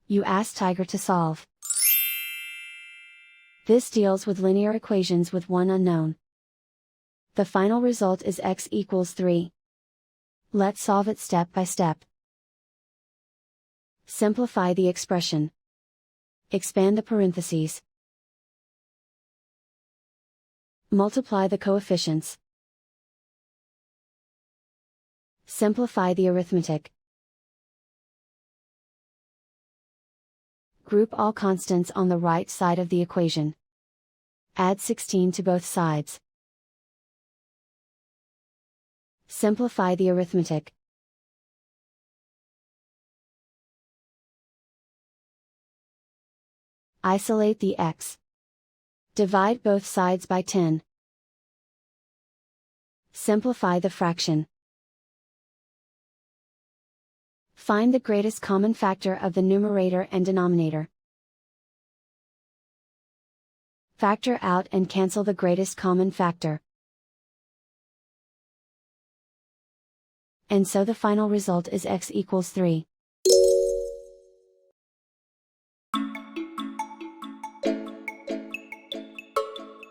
You ask Tiger to solve. This deals with linear equations with one unknown. The final result is x equals 3. Let's solve it step by step. Simplify the expression. Expand the parentheses. Multiply the coefficients. Simplify the arithmetic. Group all constants on the right side of the equation. Add 16 to both sides. Simplify the arithmetic. Isolate the x. Divide both sides by 10. Simplify the fraction. Find the greatest common factor of the numerator and denominator. Factor out and cancel the greatest common factor. And so the final result is x equals 3.